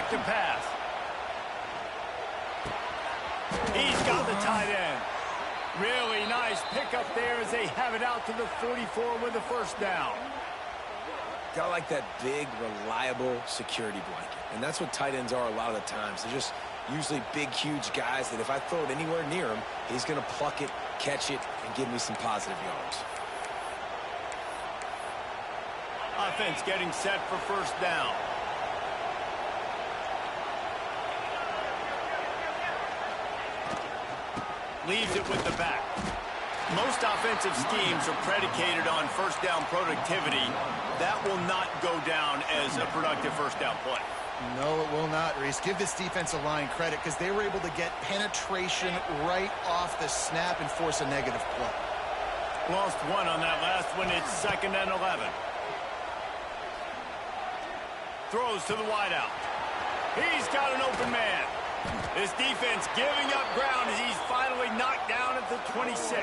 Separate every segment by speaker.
Speaker 1: effective pass. He's got the tight end. Really nice pickup there as they have it out to the 44 with a first down.
Speaker 2: Got like that big, reliable security blanket. And that's what tight ends are a lot of the times. They're just usually big, huge guys that if I throw it anywhere near him, he's going to pluck it, catch it, and give me some positive yards.
Speaker 1: Offense getting set for first down. Leaves it with the back. Most offensive schemes are predicated on first down productivity. That will not go down as a productive first down play.
Speaker 3: No, it will not, Reese. Give this defensive line credit because they were able to get penetration right off the snap and force a negative play.
Speaker 1: Lost one on that last one. It's 2nd and 11. Throws to the wideout. He's got an open man. This defense giving up ground as he's finally knocked down at the 26.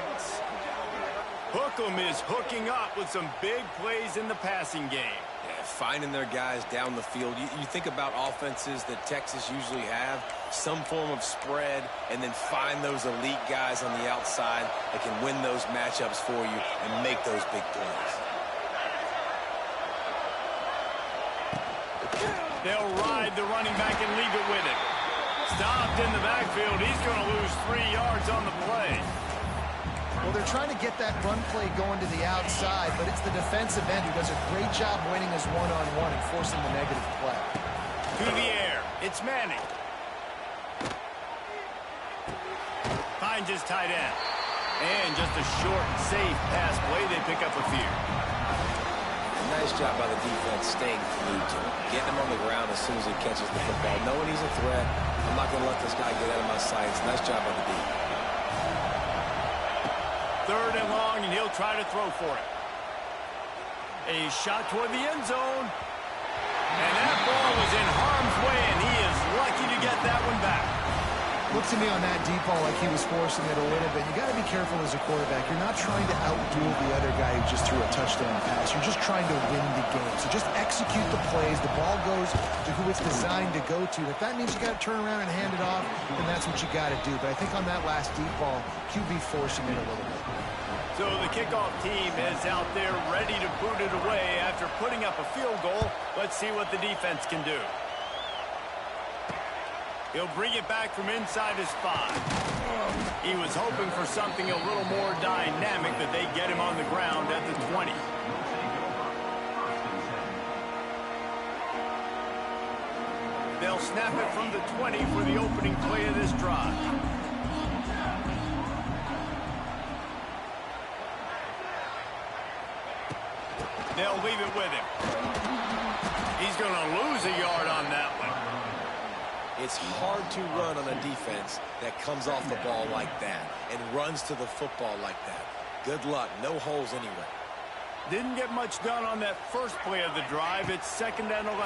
Speaker 1: Hookem is hooking up with some big plays in the passing game.
Speaker 2: Yeah, finding their guys down the field. You think about offenses that Texas usually have, some form of spread, and then find those elite guys on the outside that can win those matchups for you and make those big plays.
Speaker 1: They'll ride the running back and leave it with him. Stopped in the backfield. He's going to lose 3 yards on the play.
Speaker 3: Well, they're trying to get that run play going to the outside, but it's the defensive end who does a great job winning his one-on-one and forcing the negative play.
Speaker 1: To the air. It's Manning. Finds his tight end. And just a short, safe pass play. They pick up a few.
Speaker 2: Nice job by the defense staying glued to him. Getting him on the ground as soon as he catches the football. Knowing he's a threat, I'm not going to let this guy get out of my sights. Nice job by the defense.
Speaker 1: 3rd and long, and he'll try to throw for it. A shot toward the end zone. And that ball was in harm's way, and he is lucky to get that one back.
Speaker 3: Looked to me on that deep ball like he was forcing it a little bit. You got to be careful as a quarterback. You're not trying to outduel the other guy who just threw a touchdown pass. You're just trying to win the game. So just execute the plays. The ball goes to who it's designed to go to. If that means you got to turn around and hand it off, then that's what you got to do. But I think on that last deep ball, QB forcing it a little bit.
Speaker 1: So the kickoff team is out there ready to boot it away after putting up a field goal. Let's see what the defense can do. He'll bring it back from inside his 5. He was hoping for something a little more dynamic, but they get him on the ground at the 20. They'll snap it from the 20 for the opening play of this drive. They'll leave it with him. He's going to lose a yard on that one.
Speaker 2: It's hard to run on a defense that comes off the ball like that and runs to the football like that. Good luck. No holes anywhere.
Speaker 1: Didn't get much done on that first play of the drive. It's 2nd and 11.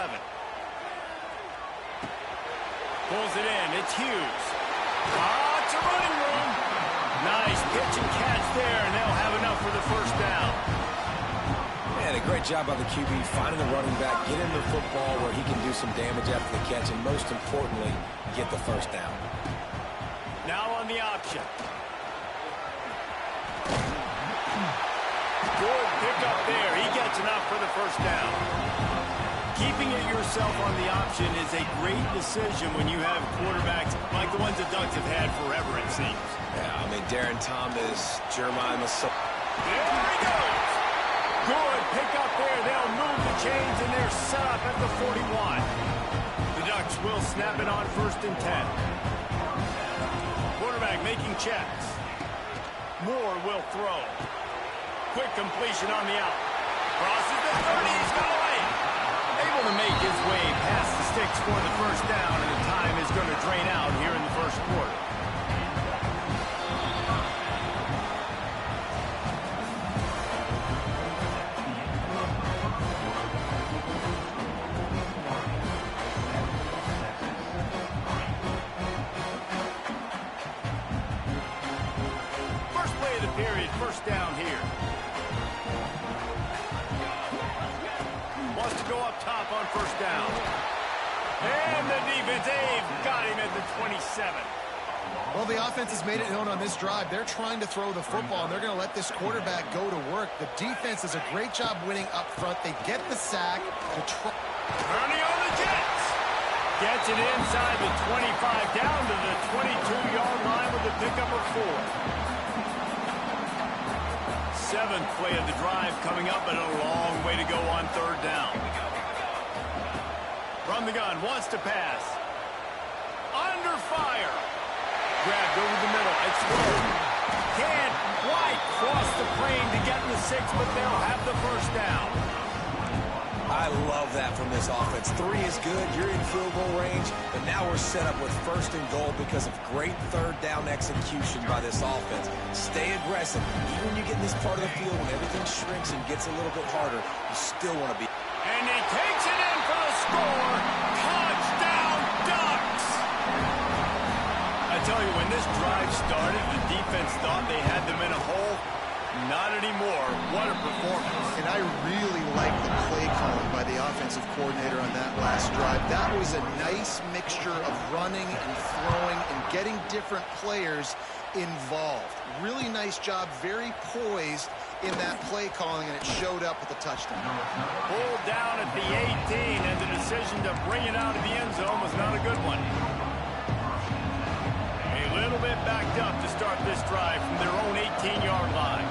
Speaker 1: Pulls it in. It's Hughes. It's a running room. Nice pitch and catch there, and they'll have enough for the first down.
Speaker 2: Man, a great job by the QB finding the running back, get him the football where he can do some damage after the catch, and most importantly, get the first down.
Speaker 1: Now on the option. Good pickup there. He gets enough for the first down. Keeping it yourself on the option is a great decision when you have quarterbacks like the ones the Ducks have had forever, it seems.
Speaker 2: Yeah, I mean, Darren Thomas, Jeremiah Masson.
Speaker 1: There he goes. Good pickup there. They'll move the chains, and they're set up at the 41. The Ducks will snap it on 1st and 10. Quarterback making checks. Moore will throw. Quick completion on the out. Crosses the 30. He's got away. Able to make his way past the sticks for the first down, and the time is going to drain out here in the first quarter. First play of the period, first down here. Wants to go up top on first down. And the defense, they've got him at the 27.
Speaker 3: Well, the offense has made it known on this drive. They're trying to throw the football, and they're going to let this quarterback go to work. The defense does a great job winning up front. They get the sack.
Speaker 1: Turning on the Jets. Gets it inside the 25, down to the 22-yard line with a pickup of 4. Seventh play of the drive coming up, but a long way to go on third down. From the gun, wants to pass. Under fire. Grabbed over the middle. It's low. Can't quite cross the plane to get in the 6, but they'll have the first down.
Speaker 2: I love that from this offense. 3 is good. You're in field goal range, but now we're set up with first and goal because of great third down execution by this offense. Stay aggressive. Even when you get in this part of the field, when everything shrinks and gets a little bit harder, you still want to be.
Speaker 1: And he takes it in for the score. Touchdown, Ducks! I tell you, when this drive started, the defense thought they had them in a hole. Not anymore. What a performance.
Speaker 3: And I really like the play calling by the offensive coordinator on that last drive. That was a nice mixture of running and throwing and getting different players involved. Really nice job, very poised in that play calling, and it showed up with a touchdown.
Speaker 1: Pulled down at the 18, and the decision to bring it out of the end zone was not a good one. A little bit backed up to start this drive from their own 18-yard line.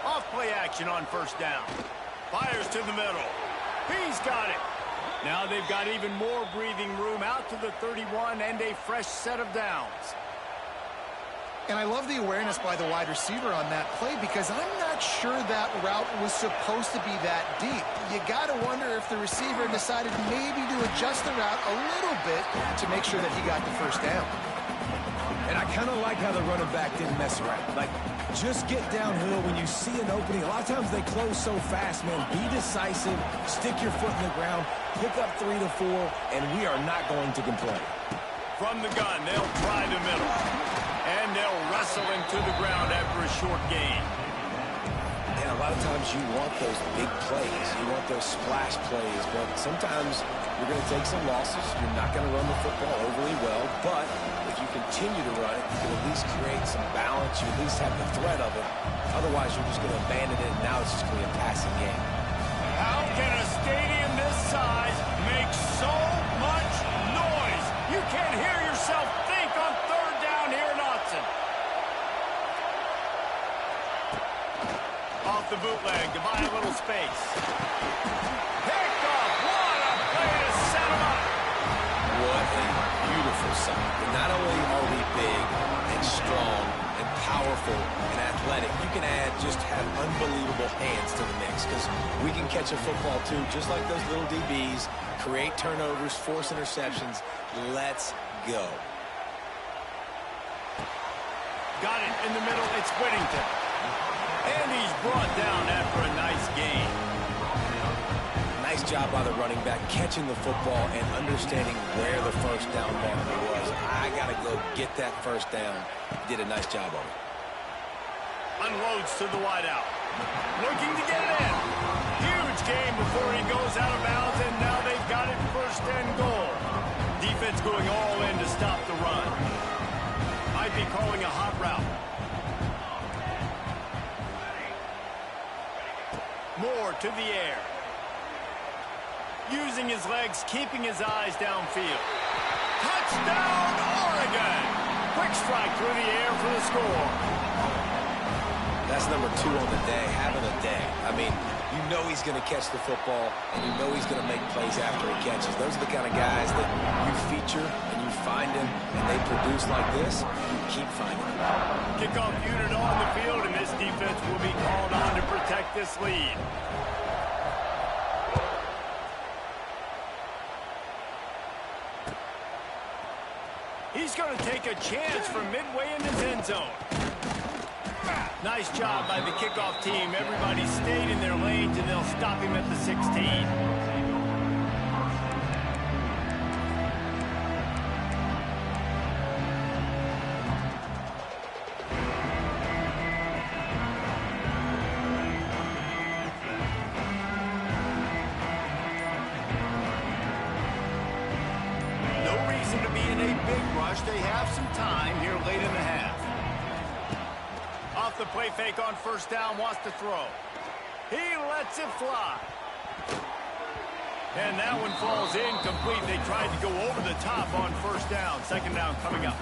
Speaker 1: Off play action on first down. Fires to the middle. He's got it. Now they've got even more breathing room out to the 31 and a fresh set of downs.
Speaker 3: And I love the awareness by the wide receiver on that play because I'm not sure that route was supposed to be that deep. You got to wonder if the receiver decided maybe to adjust the route a little bit to make sure that he got the first down.
Speaker 2: And I kind of like how the running back didn't mess around. Like, just get downhill when you see an opening. A lot of times they close so fast, man. Be decisive, stick your foot in the ground, pick up 3 to 4, and we are not going to complain.
Speaker 1: From the gun, they'll try the middle. And they'll wrestle him to the ground after a short gain.
Speaker 2: And a lot of times you want those big plays. You want those splash plays. But sometimes you're going to take some losses. You're not going to run the football overly well. But if you continue to run it, you can at least create some balance. You at least have the threat of it. Otherwise, you're just going to abandon it, and now it's just going to be a passing game.
Speaker 1: How can a stadium this size make so much noise? You can't hear yourself think on third down here in Austin. Off the bootleg to buy a little space. Picked off. What a play to set him up.
Speaker 2: What a beautiful sight. And not only are we big and strong and powerful and athletic, you can just have unbelievable hands to the mix because we can catch a football too, just like those little DBs, create turnovers, force interceptions. Let's go.
Speaker 1: Got it in the middle. It's Whittington. And he's brought down after a nice gain.
Speaker 2: Nice job by the running back catching the football and understanding where the first down marker was. I got to go get that first down. Did a nice job on it.
Speaker 1: Unloads to the wideout. Looking to get it in. Huge game before he goes out of bounds, and now they've got it first and goal. Defense going all in to stop the run. Might be calling a hot route. Moore to the air. Using his legs, keeping his eyes downfield. Touchdown, Oregon! Quick strike through the air for the score.
Speaker 2: That's number 2 on the day, having a day. I mean, you know he's going to catch the football, and you know he's going to make plays after he catches. Those are the kind of guys that you feature, and you find them, and they produce like this, you keep finding them.
Speaker 1: Kickoff unit on the field, and this defense will be called on to protect this lead. He's going to take a chance from midway in his end zone. Nice job by the kickoff team. Everybody stayed in their lanes, and they'll stop him at the 16. rush. They have some time here late in the half. Off the play fake on first down, wants to throw. He lets it fly. And that one falls incomplete. They tried to go over the top on first down. Second down coming up.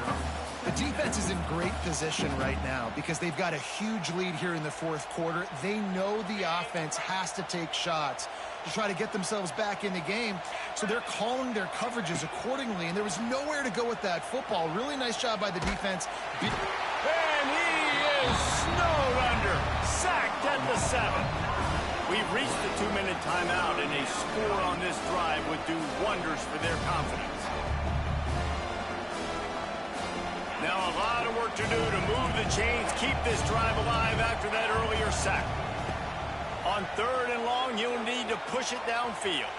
Speaker 3: The defense is in great position right now because they've got a huge lead here in the fourth quarter. They know the offense has to take shots to try to get themselves back in the game. So they're calling their coverages accordingly, and there was nowhere to go with that football. Really nice job by the defense.
Speaker 1: And he is snowed under. Sacked at the 7. We've reached the 2-minute timeout, and a score on this drive would do wonders for their confidence. Now a lot of work to do to move the chains, keep this drive alive after that earlier sack. On 3rd and long, you'll need to push it downfield.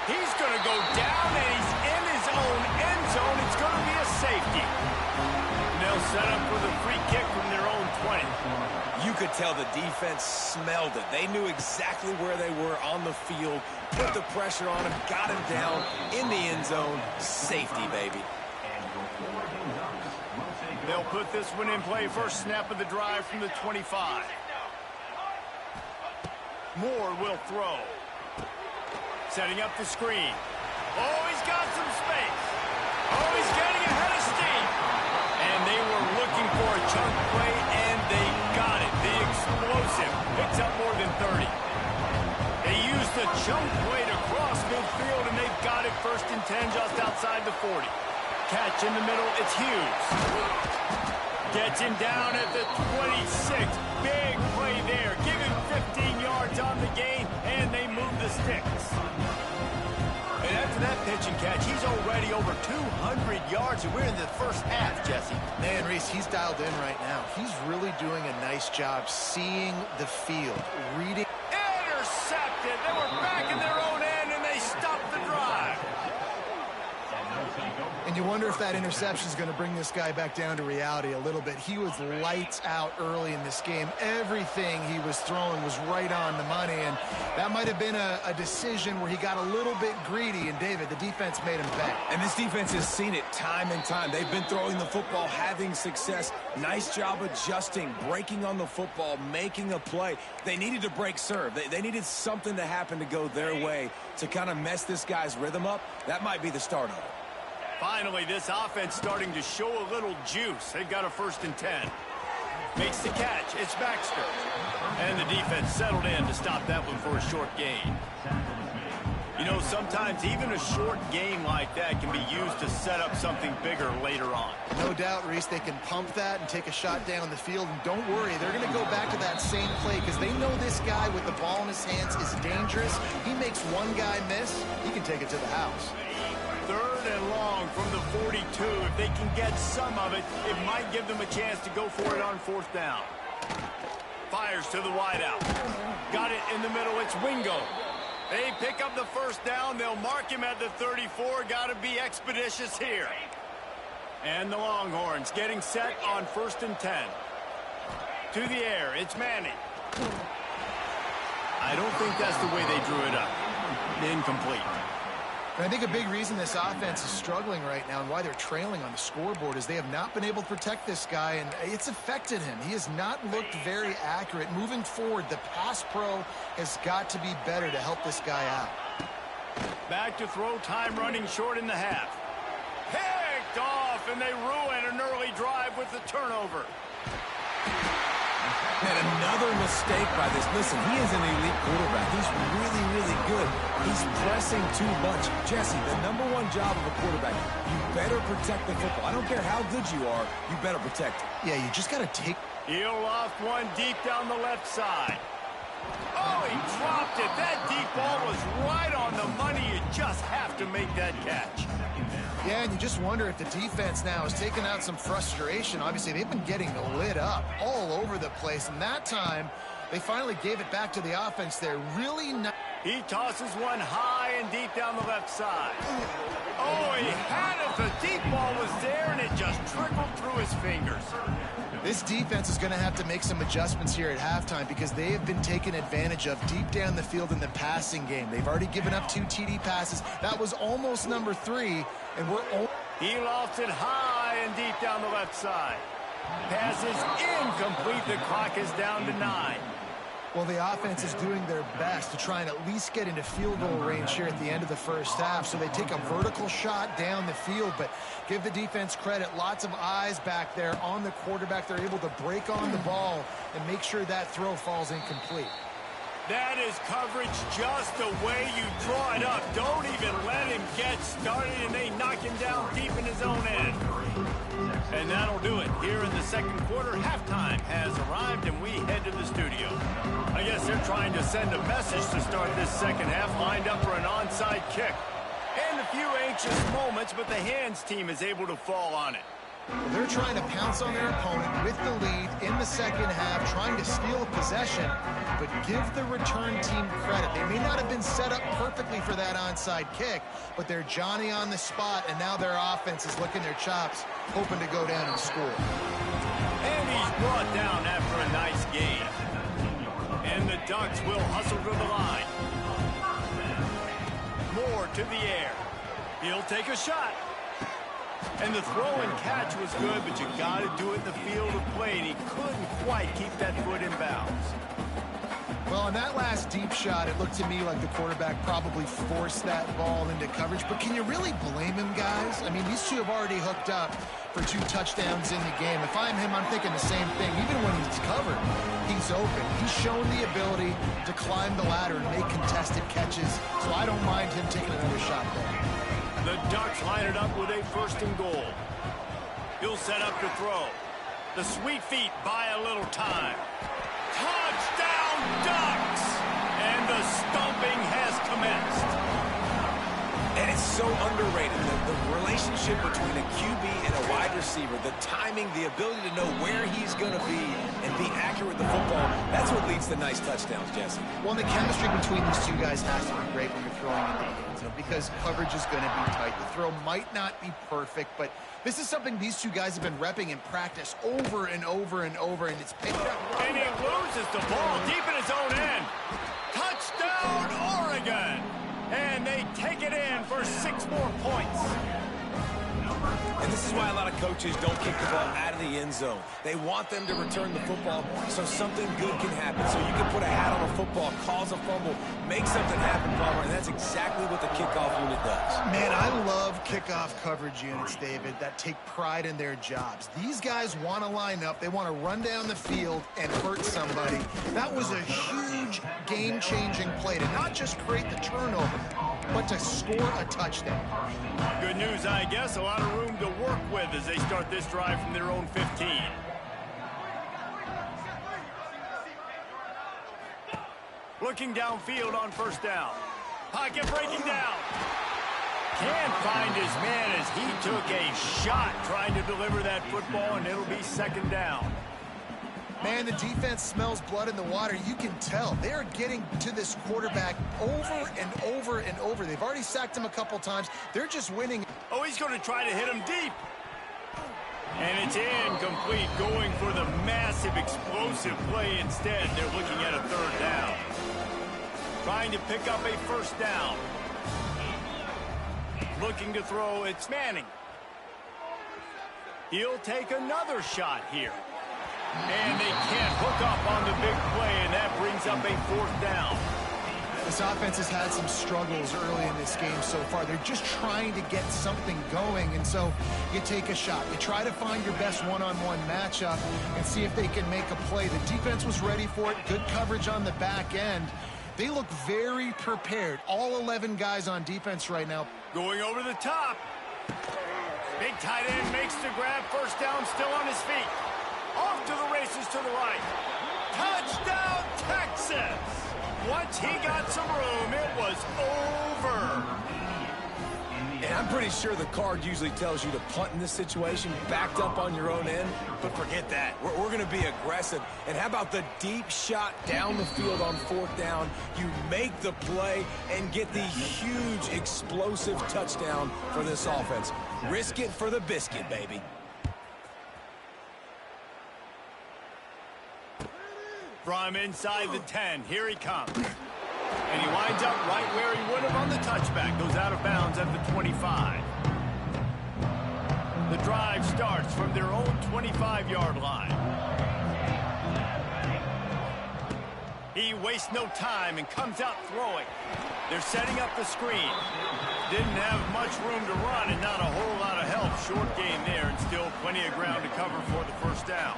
Speaker 1: He's going to go down, and he's in his own end zone. It's going to be a safety. And they'll set up for the free kick from their own 20.
Speaker 2: You could tell the defense smelled it. They knew exactly where they were on the field, put the pressure on him, got him down in the end zone. Safety, baby.
Speaker 1: They'll put this one in play. First snap of the drive from the 25. Moore will throw. Setting up the screen. Oh, he's got some space. Oh, he's getting ahead of steam. And they were looking for a chunk play, and they got it. The explosive picks up more than 30. They used the chunk play to cross midfield, and they've got it 1st and 10 just outside the 40. Catch in the middle, it's Hughes. Gets him down at the 26. Big play there. Give him 15 yards on the gain, and they move the sticks. And after that pitch and catch, he's already over 200 yards, and we're in the first half, Jesse.
Speaker 3: Man, Reese, he's dialed in right now. He's really doing a nice job seeing the field, reading.
Speaker 1: Intercepted. They were back in their own end, and they stopped the drive.
Speaker 3: And you wonder if that interception is going to bring this guy back down to reality a little bit. He was lights out early in this game. Everything he was throwing was right on the money, and that might have been a decision where he got a little bit greedy, and David, the defense made him pay.
Speaker 2: And this defense has seen it time and time. They've been throwing the football, having success. Nice job adjusting, breaking on the football, making a play. They needed to break serve. They needed something to happen to go their way to kind of mess this guy's rhythm up. That might be the start of it.
Speaker 1: Finally, this offense starting to show a little juice. They've got a 1st and 10. Makes the catch. It's Baxter. And the defense settled in to stop that one for a short gain. You know, sometimes even a short gain like that can be used to set up something bigger later on.
Speaker 3: No doubt, Reese, they can pump that and take a shot down the field. And don't worry, they're going to go back to that same play because they know this guy with the ball in his hands is dangerous. He makes one guy miss, he can take it to the house.
Speaker 1: 3rd and long from the 42. If they can get some of it, it might give them a chance to go for it on 4th down. Fires to the wideout. Got it in the middle. It's Wingo. They pick up the 1st down. They'll mark him at the 34. Got to be expeditious here. And the Longhorns getting set on 1st and 10. To the air. It's Manning. I don't think that's the way they drew it up. Incomplete.
Speaker 3: And I think a big reason this offense is struggling right now and why they're trailing on the scoreboard is they have not been able to protect this guy, and it's affected him. He has not looked very accurate. Moving forward, the pass pro has got to be better to help this guy out.
Speaker 1: Back to throw, time running short in the half. Picked off, and they ruin an early drive with the turnover.
Speaker 2: And another mistake by this. Listen, he is an elite quarterback. He's really, really good. He's pressing too much. Jesse, the #1 job of a quarterback, you better protect the football. I don't care how good you are, you better protect it.
Speaker 3: Yeah, you just got to take.
Speaker 1: He'll loft one deep down the left side. Oh, he dropped it. That deep ball was right on the money. You just have to make that catch.
Speaker 3: Yeah, and you just wonder if the defense now has taken out some frustration. Obviously, they've been getting lit up all over the place, and that time they finally gave it back to the offense there. Really not.
Speaker 1: He tosses one high and deep down the left side. Oh, he had it. The deep ball was there, and it just trickled through his fingers.
Speaker 3: This defense is going to have to make some adjustments here at halftime because they have been taken advantage of deep down the field in the passing game. They've already given up 2 TD passes. That was almost number 3, and we're
Speaker 1: He lofts it high and deep down the left side. Pass is incomplete. The clock is down to 9.
Speaker 3: Well, the offense is doing their best to try and at least get into field goal range here at the end of the first half. So they take a vertical shot down the field, but give the defense credit. Lots of eyes back there on the quarterback. They're able to break on the ball and make sure that throw falls incomplete.
Speaker 1: That is coverage just the way you draw it up. Don't even let him get started, and they knock him down deep in his own end. And that'll do it. Here in the second quarter, halftime has arrived, and we head to the studio. I guess they're trying to send a message to start this second half, lined up for an onside kick. And a few anxious moments, but the hands team is able to fall on it.
Speaker 3: They're trying to pounce on their opponent with the lead in the second half, trying to steal possession, but give the return team credit. They may not have been set up perfectly for that onside kick, but they're Johnny on the spot, and now their offense is licking their chops, hoping to go down and score.
Speaker 1: And he's brought down after a nice gain. And the Ducks will hustle to the line. Moore to the air. He'll take a shot. And the throw and catch was good, but you got to do it in the field of play, and he couldn't quite keep that foot in bounds.
Speaker 3: Well, on that last deep shot, it looked to me like the quarterback probably forced that ball into coverage. But can you really blame him, guys? I mean, these two have already hooked up for 2 touchdowns in the game. If I'm him, I'm thinking the same thing. Even when he's covered, he's open. He's shown the ability to climb the ladder and make contested catches. So I don't mind him taking another shot there.
Speaker 1: The Ducks line it up with a 1st and goal. He'll set up to throw. The sweet feet buy a little time. Touchdown, Ducks! And the stomping has commenced.
Speaker 2: And it's so underrated, the relationship between a QB and a wide receiver, the timing, the ability to know where he's going to be and be accurate with the football, that's what leads to nice touchdowns, Jesse.
Speaker 3: Well, the chemistry between these two guys has to be great when you're throwing into the end zone because coverage is going to be tight. The throw might not be perfect, but this is something these two guys have been repping in practice over and over and over, and it's picked up.
Speaker 1: And he loses the ball deep in his own end. Touchdown, Oregon! And they take it in for 6 more points.
Speaker 2: And this is why a lot of coaches don't kick the ball out of the end zone. They want them to return the football so something good can happen. So you can put a hat on a football, cause a fumble, make something happen, Palmer, and that's exactly what the kickoff unit does.
Speaker 3: Man, I love kickoff coverage units, David, that take pride in their jobs. These guys want to line up. They want to run down the field and hurt somebody. That was a huge game-changing play to not just create the turnover, but to score a touchdown.
Speaker 1: Good news, I guess. A lot of room to work with as they start this drive from their own 15. Looking downfield on 1st down. Pocket breaking down. Can't find his man as he took a shot trying to deliver that football, and it'll be 2nd down.
Speaker 3: Man, the defense smells blood in the water. You can tell. They're getting to this quarterback over and over and over. They've already sacked him a couple times. They're just winning.
Speaker 1: Oh, he's going to try to hit him deep. And it's incomplete, going for the massive explosive play instead. They're looking at a 3rd down. Trying to pick up a 1st down. Looking to throw, it's Manning. He'll take another shot here. And they can't hook up on the big play, and that brings up a 4th down.
Speaker 3: This offense has had some struggles early in this game so far. They're just trying to get something going, and so you take a shot. You try to find your best one-on-one matchup and see if they can make a play. The defense was ready for it. Good coverage on the back end. They look very prepared. All 11 guys on defense right now.
Speaker 1: Going over the top. Big tight end makes the grab. 1st down, still on his feet. Off to the races to the right. Touchdown, Texas! Once he got some room, it was over.
Speaker 2: And I'm pretty sure the card usually tells you to punt in this situation, backed up on your own end, but forget that. We're going to be aggressive. And how about the deep shot down the field on 4th down? You make the play and get the huge explosive touchdown for this offense. Risk it for the biscuit, baby.
Speaker 1: From inside the 10, here he comes. And he winds up right where he would have on the touchback. Goes out of bounds at the 25. drive starts from their own 25-yard line. He wastes no time and comes out throwing. They're setting up the screen. Didn't have much room to run and not a whole lot of help. Short game there and still plenty of ground to cover for the first down.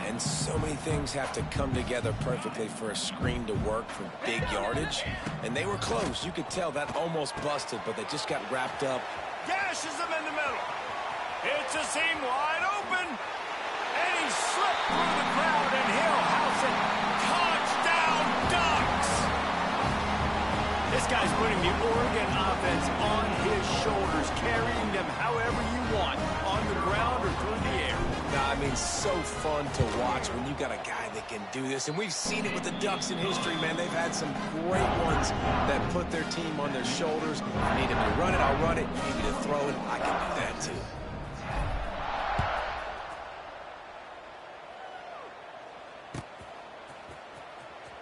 Speaker 2: And so many things have to come together perfectly for a screen to work for big yardage. And they were close. You could tell that almost busted, but they just got wrapped up.
Speaker 1: Gashes him in the middle. It's a seam wide open. And he slipped through the crowd, and he'll house it. Touchdown, Ducks! This guy's putting the Oregon offense on his shoulders, carrying them however you want, on the ground or through the air.
Speaker 2: I mean, so fun to watch when you got a guy that can do this. And we've seen it with the Ducks in history, man. They've had some great ones that put their team on their shoulders. If you need me to run it, I'll run it. You need me to throw it, I can do that too.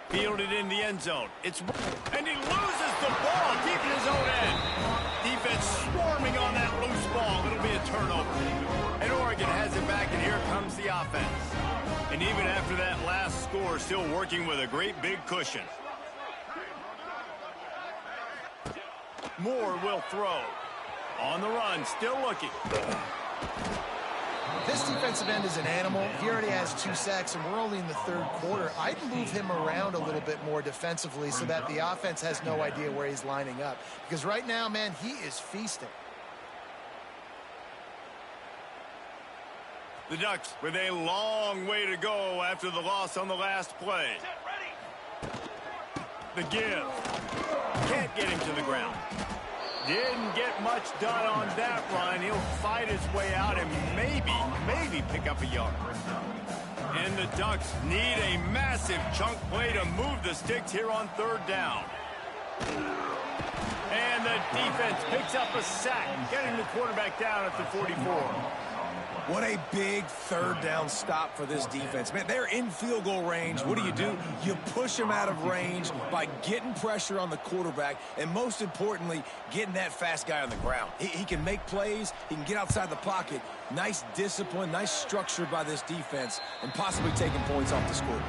Speaker 1: Fielded in the end zone. And he loses the ball deep in his own end. Defense swarming on that loose ball. It'll be a turnover. And Oregon has it back, and here comes the offense. And even after that last score, still working with a great big cushion. Moore will throw. On the run, still looking.
Speaker 3: This defensive end is an animal. He already has 2 sacks, and we're only in the third quarter. I'd move him around a little bit more defensively so that the offense has no idea where he's lining up. Because right now, man, he is feasting.
Speaker 1: The Ducks with a long way to go after the loss on the last play. The give. Can't get him to the ground. Didn't get much done on that run. He'll fight his way out and maybe pick up a yard. And the Ducks need a massive chunk play to move the sticks here on third down. And the defense picks up a sack, getting the quarterback down at the 44.
Speaker 2: What a big third down stop for this defense. Man, they're in field goal range. What do? You push them out of range by getting pressure on the quarterback and, most importantly, getting that fast guy on the ground. He can make plays. He can get outside the pocket. Nice discipline, nice structure by this defense, and possibly taking points off the scoreboard.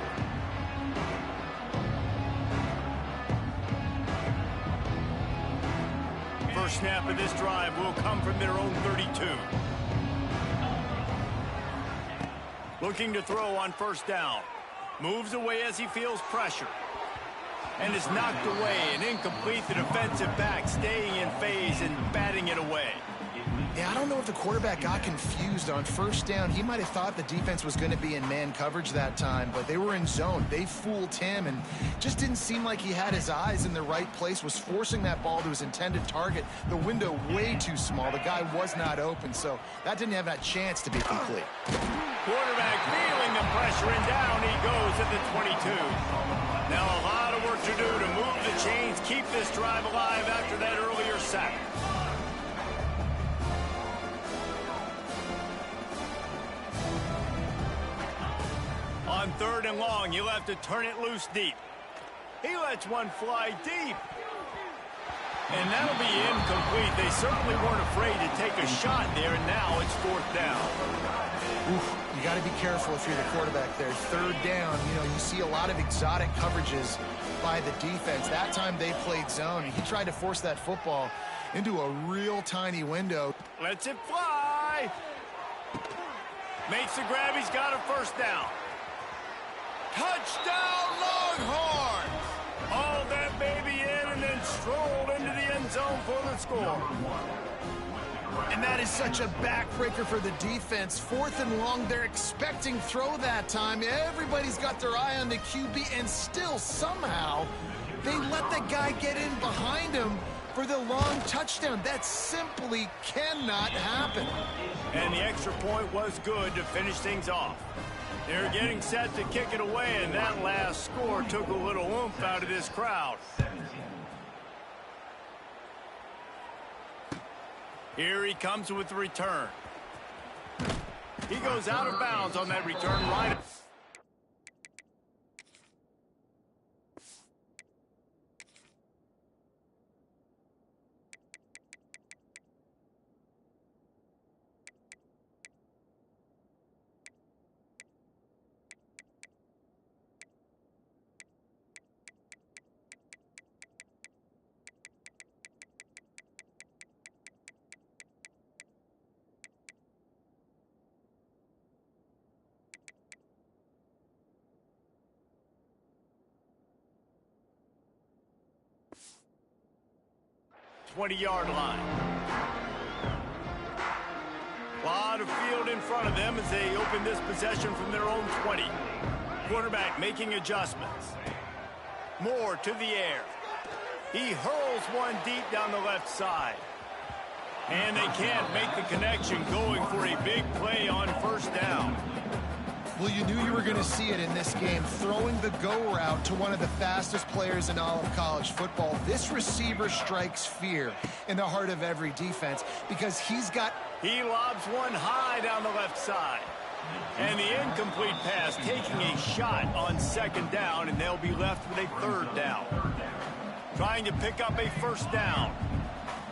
Speaker 1: First snap of this drive will come from their own 32. Looking to throw on first down. Moves away as he feels pressure. And is knocked away and incomplete. The defensive back staying in phase and batting it away.
Speaker 3: Yeah, I don't know if the quarterback got confused on first down. He might have thought the defense was going to be in man coverage that time, but they were in zone. They fooled him and just didn't seem like he had his eyes in the right place, was forcing that ball to his intended target. The window way too small. The guy was not open, so that didn't have that chance to be complete.
Speaker 1: Quarterback feeling the pressure, and down he goes at the 22. Now a lot of work to do to move the chains, keep this drive alive after that earlier sack. On third and long, you'll have to turn it loose deep. He lets one fly deep. And that'll be incomplete. They certainly weren't afraid to take a shot there, and now it's fourth down.
Speaker 3: Oof, you got to be careful if you're the quarterback there. Third down, you see a lot of exotic coverages by the defense. That time they played zone, and he tried to force that football into a real tiny window.
Speaker 1: Lets it fly. Makes the grab. He's got a first down. Touchdown, Longhorns! Hauled that baby in and then strolled into the end zone for the score.
Speaker 3: And that is such a backbreaker for the defense. Fourth and long, they're expecting throw that time. Everybody's got their eye on the QB, and still somehow they let the guy get in behind him for the long touchdown. That simply cannot happen.
Speaker 1: And the extra point was good to finish things off. They're getting set to kick it away, and that last score took a little oomph out of this crowd. Here he comes with the return. He goes out of bounds on that return right. 20-yard line. A lot of field in front of them as they open this possession from their own 20. Quarterback making adjustments. Moore to the air. He hurls one deep down the left side. And they can't make the connection, going for a big play on first down.
Speaker 3: Well, you knew you were going to see it in this game, throwing the go route to one of the fastest players in all of college football. This receiver strikes fear in the heart of every defense because he
Speaker 1: lobs one high down the left side. And the incomplete pass taking a shot on second down, and they'll be left with a third down. Trying to pick up a first down.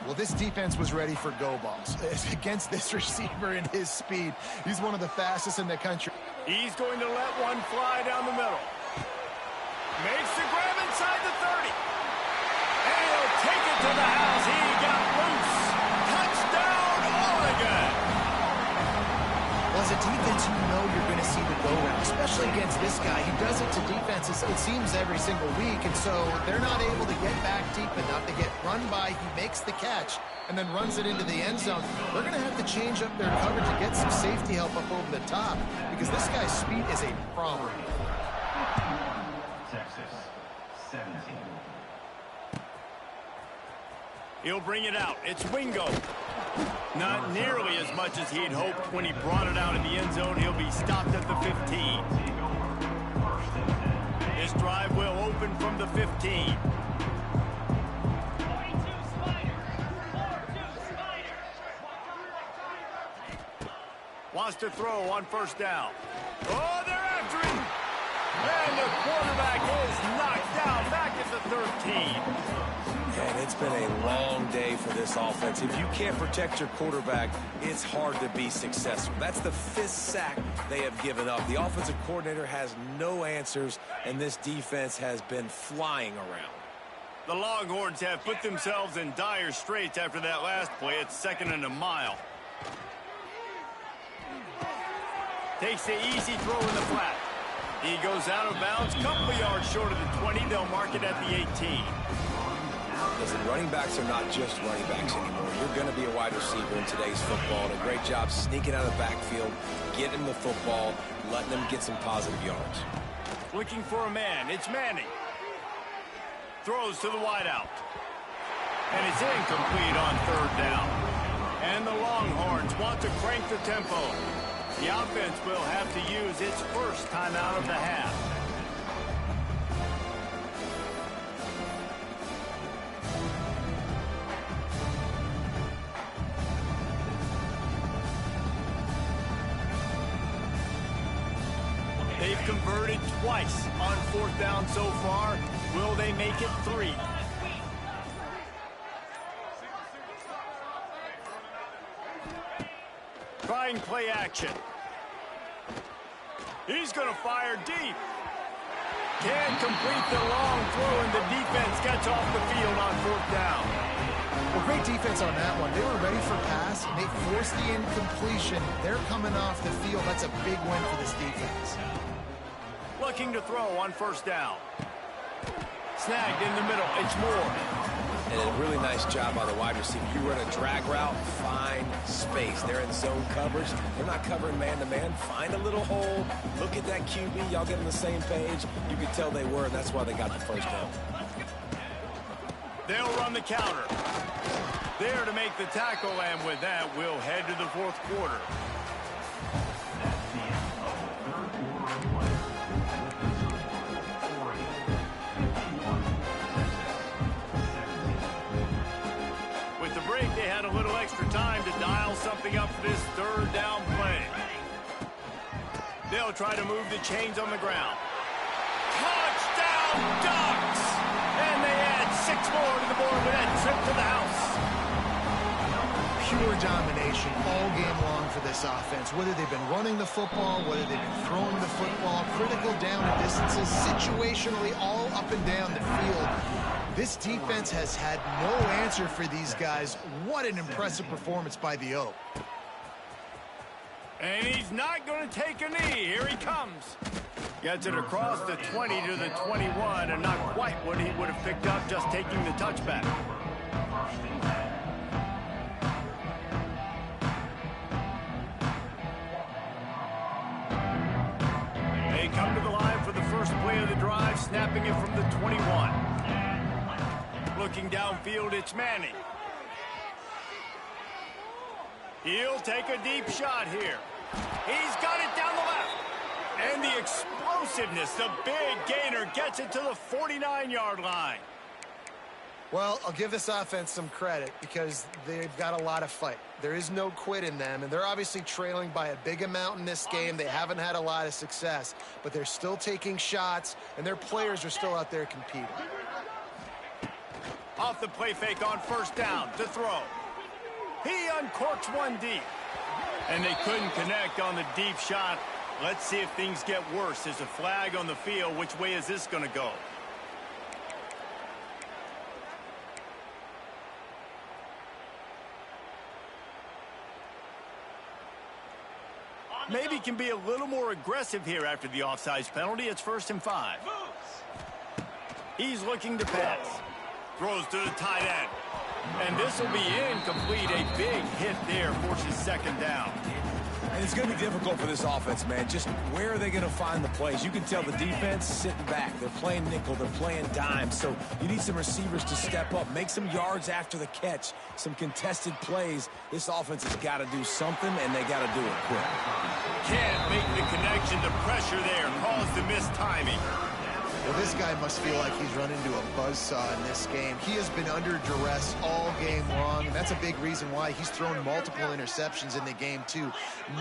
Speaker 3: Well, this defense was ready for go balls. Against this receiver and his speed, he's one of the fastest in the country.
Speaker 1: He's going to let one fly down the middle. Makes the grab inside the 30. And he'll take it to the house. He got loose. Touchdown, Oregon.
Speaker 3: Well, as a defense, you know you're going to see the go route, especially against this guy. He does it to defenses, it seems, every single week, and so they're not able to get back deep enough to get run by. He makes the catch and then runs it into the end zone. They're going to have to change up their coverage to get some safety help up over the top because this guy's speed is a problem.
Speaker 4: Texas, 17.
Speaker 1: He'll bring it out. It's Wingo. Not nearly as much as he'd hoped when he brought it out in the end zone. He'll be stopped at the 15. This drive will open from the 15. Wants to throw on first down. Oh, they're after him. And the quarterback is knocked down back at the 13.
Speaker 2: And it's been a long day for this offense. If you can't protect your quarterback, it's hard to be successful. That's the 5th sack they have given up. The offensive coordinator has no answers, and this defense has been flying around.
Speaker 1: The Longhorns have put themselves in dire straits after that last play. It's second and a mile. Takes the easy throw in the flat. He goes out of bounds, couple of yards short of the 20. They'll mark it at the 18.
Speaker 2: Listen, running backs are not just running backs anymore. You're going to be a wide receiver in today's football. And a great job sneaking out of the backfield, getting the football, letting them get some positive yards.
Speaker 1: Looking for a man. It's Manning. Throws to the wideout. And it's incomplete on third down. And the Longhorns want to crank the tempo. The offense will have to use its first timeout of the half. They've converted twice on fourth down so far. Will they make it 3? Trying play action. He's going to fire deep. Can't complete the long throw, and the defense gets off the field on fourth down.
Speaker 3: Well, great defense on that one. They were ready for pass, and they forced the incompletion. They're coming off the field. That's a big win for this defense.
Speaker 1: Looking to throw on first down. Snagged in the middle. It's Moore.
Speaker 2: And a really nice job by the wide receiver. You run a drag route, find space. They're in zone coverage. They're not covering man-to-man. Find a little hole. Look at that QB. Y'all get on the same page. You could tell they were, and that's why they got the first down.
Speaker 1: They'll run the counter. There to make the tackle, and with that, we'll head to the fourth quarter. They had a little extra time to dial something up for this third down play. They'll try to move the chains on the ground. Touchdown, Ducks! And they add 6 more to the board with that trip to the house.
Speaker 3: Pure domination all game long for this offense. Whether they've been running the football, whether they've been throwing the football, critical down and distances, situationally all up and down the field. This defense has had no answer for these guys. What an impressive performance by the Oak.
Speaker 1: And he's not going to take a knee. Here he comes. Gets it across the 20 to the 21, and not quite what he would have picked up just taking the touchback. They come to the line for the first play of the drive, snapping it from the 21. Looking downfield, it's Manning. He'll take a deep shot here. He's got it down the left. And the explosiveness, the big gainer gets it to the 49-yard line.
Speaker 3: Well, I'll give this offense some credit because they've got a lot of fight. There is no quit in them, and they're obviously trailing by a big amount in this game. They haven't had a lot of success, but they're still taking shots, and their players are still out there competing.
Speaker 1: Off the play fake on first down to throw. He uncorks one deep. And they couldn't connect on the deep shot. Let's see if things get worse. There's a flag on the field. Which way is this going to go? Maybe can be a little more aggressive here after the offsides penalty. It's 1st and 5. He's looking to pass. Throws to the tight end. And this will be incomplete. A big hit there forces second down.
Speaker 2: And it's going to be difficult for this offense, man. Just where are they going to find the plays? You can tell the defense sitting back. They're playing nickel. They're playing dime. So you need some receivers to step up, make some yards after the catch, some contested plays. This offense has got to do something, and they got to do it quick.
Speaker 1: Can't make the connection. The pressure there caused the missed timing.
Speaker 3: Well, this guy must feel like he's run into a buzzsaw in this game. He has been under duress all game long, and that's a big reason why he's thrown multiple interceptions in the game, too.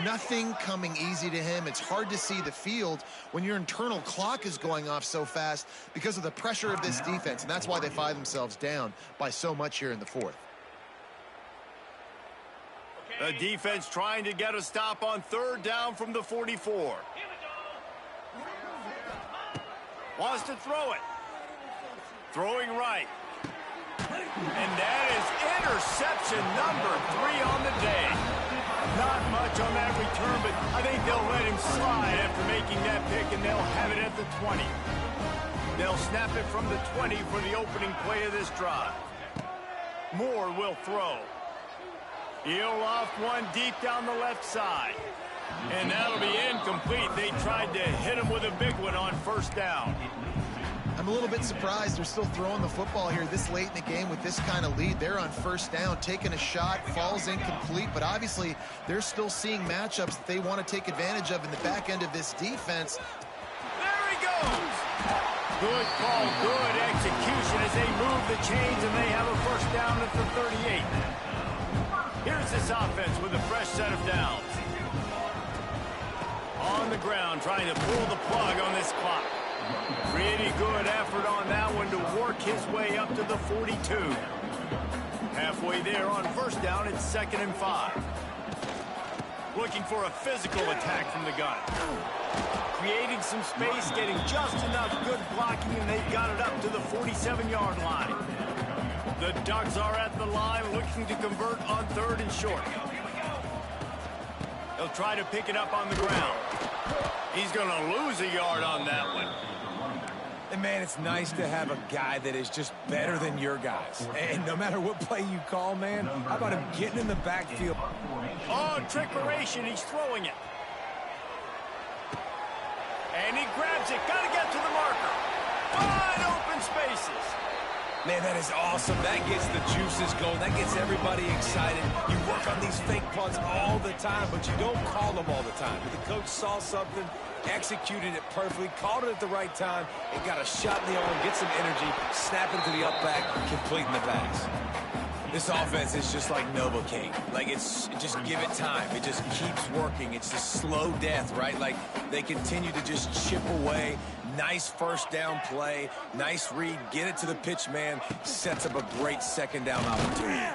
Speaker 3: Nothing coming easy to him. It's hard to see the field when your internal clock is going off so fast because of the pressure of this defense, and that's why they find themselves down by so much here in the 4th.
Speaker 1: The defense trying to get a stop on 3rd down from the 44. Wants to throw it. Throwing right. And that is interception number 3 on the day. Not much on that return, but I think they'll let him slide after making that pick, and they'll have it at the 20. They'll snap it from the 20 for the opening play of this drive. Moore will throw. He'll loft one deep down the left side. And that'll be incomplete. They tried to hit him with a big one on 1st down.
Speaker 3: I'm a little bit surprised they're still throwing the football here this late in the game with this kind of lead. They're on 1st down, taking a shot, falls incomplete, but obviously they're still seeing matchups that they want to take advantage of in the back end of this defense.
Speaker 1: There he goes. Good call, good execution as they move the chains, and they have a 1st down at the 38. Here's this offense with a fresh set of downs. On the ground, trying to pull the plug on this clock. Pretty good effort on that one to work his way up to the 42. Halfway there on 1st down, it's 2nd and 5. Looking for a physical attack from the gun. Creating some space, getting just enough good blocking, and they've got it up to the 47-yard line. The Ducks are at the line looking to convert on 3rd and short. They'll try to pick it up on the ground. He's going to lose a yard on that one.
Speaker 2: And, man, it's nice to have a guy that is just better than your guys. And no matter what play you call, man, how about him getting in the backfield?
Speaker 1: Oh, trickeration. He's throwing it. And he grabs it. Got to get to the marker. Wide open spaces.
Speaker 2: Man, that is awesome. That gets the juices going. That gets everybody excited. You work on these fake punts all the time, but you don't call them all the time. But the coach saw something, executed it perfectly, called it at the right time, and got a shot in the arm, get some energy, snap into the up back, completing the pass. This offense is just like Novocaine. Like, it's just give it time. It just keeps working. It's the slow death, right? Like, they continue to just chip away. Nice 1st down play. Nice read. Get it to the pitch man. Sets up a great 2nd down opportunity.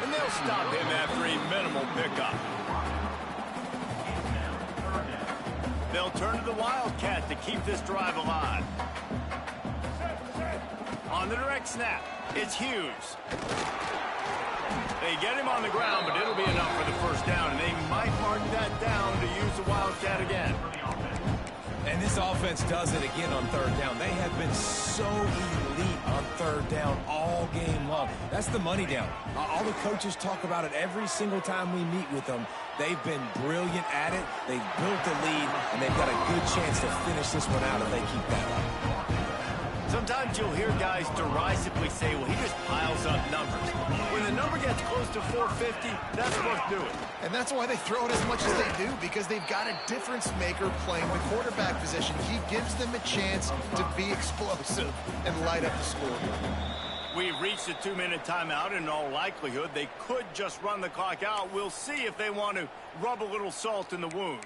Speaker 1: And they'll stop him after a minimal pickup. They'll turn to the Wildcat to keep this drive alive. On the direct snap, it's Hughes. They get him on the ground, but it'll be enough for the 1st down, and they might mark that down to use the Wildcat again.
Speaker 2: And this offense does it again on 3rd down. They have been been so elite on third down all game long. That's the money down. All the coaches talk about it every single time we meet with them. They've been brilliant at it. They've built a lead, and they've got a good chance to finish this one out if they keep that up.
Speaker 1: Sometimes you'll hear guys derisively say, well, he just piles up numbers. When the number gets close to 450, that's worth doing.
Speaker 3: And that's why they throw it as much as they do, because they've got a difference maker playing the quarterback position. He gives them a chance to be explosive and light up the scoreboard.
Speaker 1: We've reached a 2-minute timeout. In all likelihood, they could just run the clock out. We'll see if they want to rub a little salt in the wound.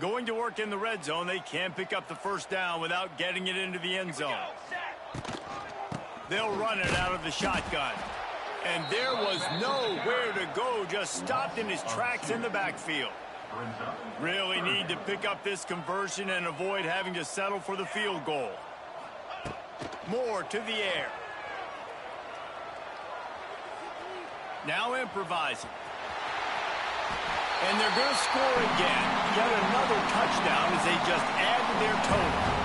Speaker 1: Going to work in the red zone, they can't pick up the first down without getting it into the end zone. They'll run it out of the shotgun. And there was nowhere to go, just stopped in his tracks in the backfield. Really need to pick up this conversion and avoid having to settle for the field goal. Moore to the air. Now improvising. And they're going to score again. Yet another touchdown as they just add to their total.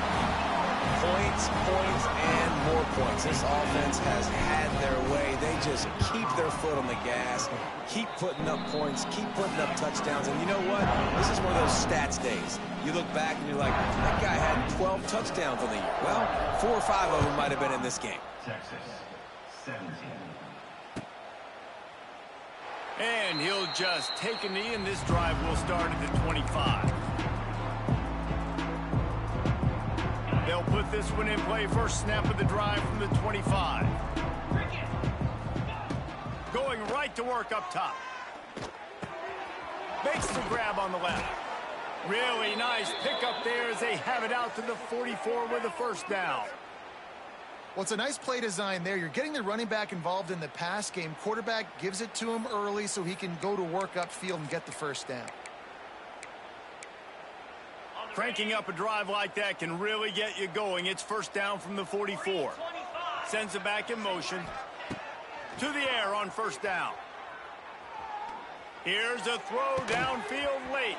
Speaker 2: Points, and more points. This offense has had their way. They just keep their foot on the gas, keep putting up points, keep putting up touchdowns. And you know what? This is one of those stats days. You look back and you're like, that guy had 12 touchdowns on the year. Well, 4 or 5 of them might have been in this game.
Speaker 4: Texas, 17.
Speaker 1: And he'll just take a knee, and this drive will start at the 25. They'll put this one in play. First snap of the drive from the 25. Going right to work up top. Makes the grab on the left. Really nice pickup there as they have it out to the 44 with a first down.
Speaker 3: Well, it's a nice play design there. You're getting the running back involved in the pass game. Quarterback gives it to him early so he can go to work upfield and get the first down.
Speaker 1: Cranking up a drive like that can really get you going. It's first down from the 44. Sends it back in motion. To the air on first down. Here's a throw downfield late.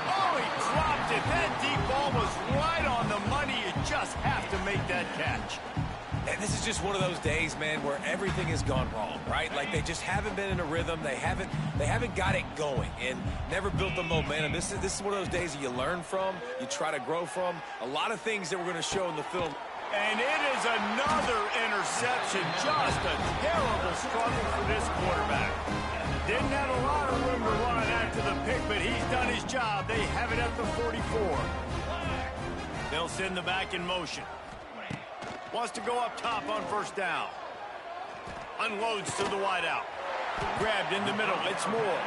Speaker 1: Oh, he dropped it. That deep ball was right on the money. You just have to make that catch.
Speaker 2: And this is just one of those days, man, where everything has gone wrong, right? Like they just haven't been in a rhythm. They haven't got it going and never built the momentum. This is one of those days that you learn from, you try to grow from. A lot of things that we're going to show in the film.
Speaker 1: And it is another interception. Just a terrible struggle for this quarterback. Didn't have a lot of room to run after the pick, but he's done his job. They have it at the 44. They'll send the back in motion. Wants to go up top on first down. Unloads to the wideout. Grabbed in the middle. It's Moore.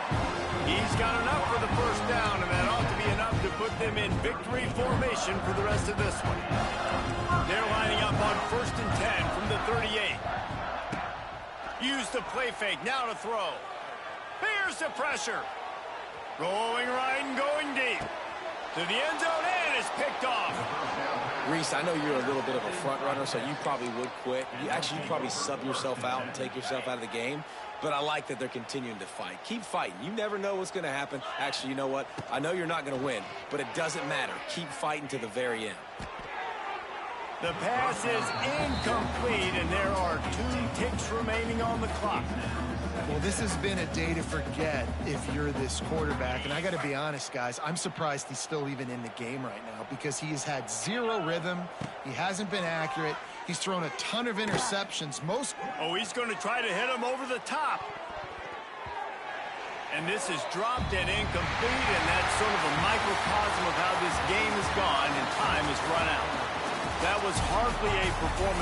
Speaker 1: He's got enough for the first down, and that ought to be enough to put them in victory formation for the rest of this one. They're lining up on 1st and 10 from the 38. Use the play fake. Now to throw. Here's the pressure. Going right and going deep. To the end zone, and it's picked off.
Speaker 2: Reese, I know you're a little bit of a front runner, so you probably would quit. You'd probably sub yourself out and take yourself out of the game. But I like that they're continuing to fight. Keep fighting. You never know what's going to happen. Actually, you know what? I know you're not going to win, but it doesn't matter. Keep fighting to the very end.
Speaker 1: The pass is incomplete, and there are 2 ticks remaining on the clock.
Speaker 3: Well, this has been a day to forget if you're this quarterback. And I got to be honest, guys, I'm surprised he's still even in the game right now because he has had 0 rhythm. He hasn't been accurate. He's thrown a ton of interceptions.
Speaker 1: Oh, he's going to try to hit him over the top. And this is dropped and incomplete, and that's sort of a microcosm of how this game has gone, and time has run out. That was hardly a performance